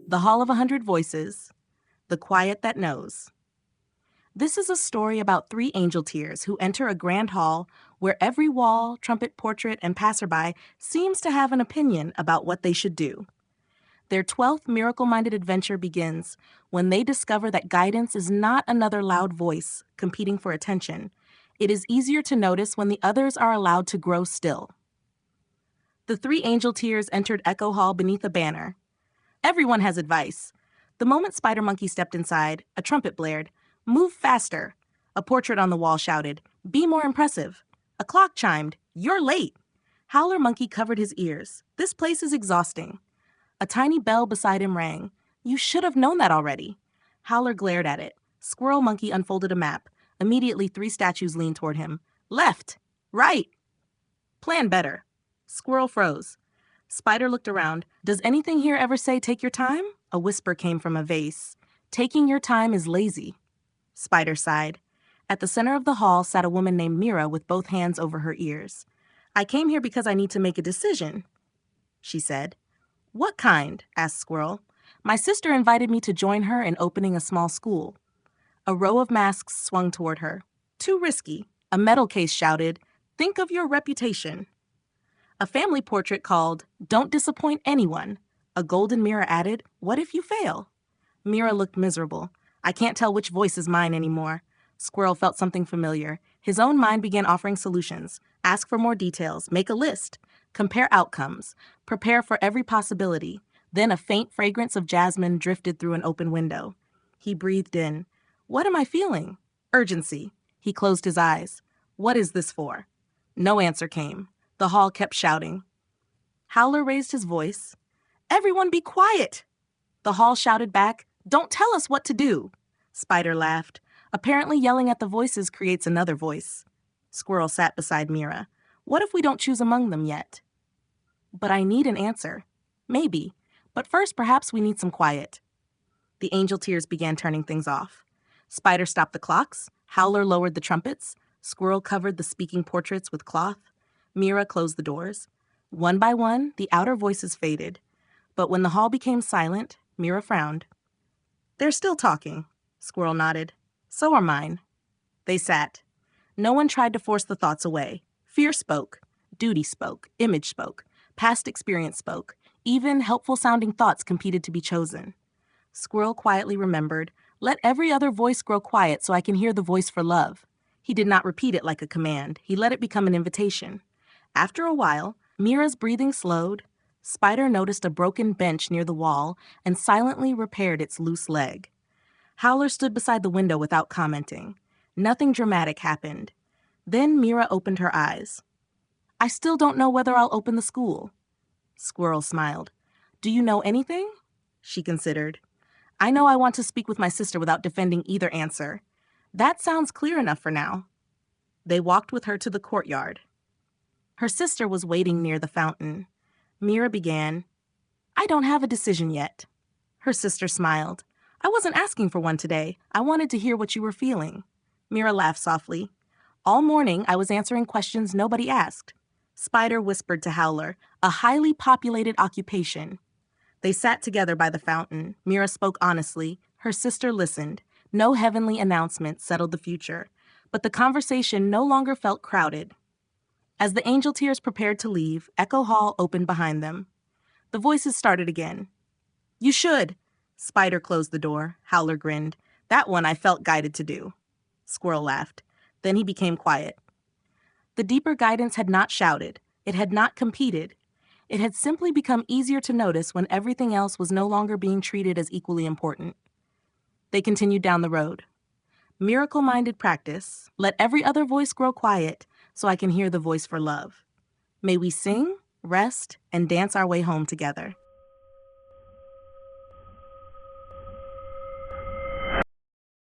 The Hall of 100 Voices, The Quiet That Knows. This is a story about three Angelteers who enter a grand hall where every wall, trumpet, portrait, and passerby seems to have an opinion about what they should do. Their 12th miracle-minded adventure begins when they discover that guidance is not another loud voice competing for attention. It is easier to notice when the others are allowed to grow still. The three Angelteers entered Echo Hall beneath a banner. Everyone has advice. The moment Spider Monkey stepped inside, a trumpet blared. Move faster. A portrait on the wall shouted, be more impressive. A clock chimed, you're late. Howler Monkey covered his ears. This place is exhausting. A tiny bell beside him rang. You should have known that already. Howler glared at it. Squirrel Monkey unfolded a map. Immediately, three statues leaned toward him. Left. Right. Plan better. Squirrel froze. Spider looked around. Does anything here ever say take your time? A whisper came from a vase. Taking your time is lazy. Spider sighed. At the center of the hall sat a woman named Mira with both hands over her ears. I came here because I need to make a decision, she said. What kind? Asked Squirrel. My sister invited me to join her in opening a small school. A row of masks swung toward her. Too risky. A metal case shouted, think of your reputation. A family portrait called, don't disappoint anyone. A golden mirror added, what if you fail? Mira looked miserable. I can't tell which voice is mine anymore. Squirrel felt something familiar. His own mind began offering solutions. Ask for more details. Make a list. Compare outcomes. Prepare for every possibility. Then a faint fragrance of jasmine drifted through an open window. He breathed in. What am I feeling? Urgency. He closed his eyes. What is this for? No answer came. The hall kept shouting. Howler raised his voice. Everyone be quiet! The hall shouted back, don't tell us what to do. Spider laughed. Apparently yelling at the voices creates another voice. Squirrel sat beside Mira. What if we don't choose among them yet? But I need an answer. Maybe. But first, perhaps we need some quiet. The Angelteers began turning things off. Spider stopped the clocks. Howler lowered the trumpets. Squirrel covered the speaking portraits with cloth. Mira closed the doors. One by one, the outer voices faded. But when the hall became silent, Mira frowned. They're still talking. Squirrel nodded. So are mine. They sat. No one tried to force the thoughts away. Fear spoke. Duty spoke. Image spoke. Past experience spoke. Even helpful-sounding thoughts competed to be chosen. Squirrel quietly remembered, let every other voice grow quiet so I can hear the voice for love. He did not repeat it like a command. He let it become an invitation. After a while, Mira's breathing slowed. Spider noticed a broken bench near the wall and silently repaired its loose leg. Howler stood beside the window without commenting. Nothing dramatic happened. Then Mira opened her eyes. I still don't know whether I'll open the school. Squirrel smiled. Do you know anything? She considered. I know I want to speak with my sister without defending either answer. That sounds clear enough for now. They walked with her to the courtyard. Her sister was waiting near the fountain. Mira began, I don't have a decision yet. Her sister smiled. I wasn't asking for one today. I wanted to hear what you were feeling. Mira laughed softly. All morning, I was answering questions nobody asked. Spider whispered to Howler, a highly populated occupation. They sat together by the fountain. Mira spoke honestly. Her sister listened. No heavenly announcement settled the future. But the conversation no longer felt crowded. As the Angelteers prepared to leave, Echo Hall opened behind them. The voices started again. You should. Spider closed the door. Howler grinned. That one I felt guided to do. Squirrel laughed. Then he became quiet. The deeper guidance had not shouted. It had not competed. It had simply become easier to notice when everything else was no longer being treated as equally important. They continued down the road. Miracle-minded practice. Let every other voice grow quiet so I can hear the voice for love. May we sing, rest, and dance our way home together.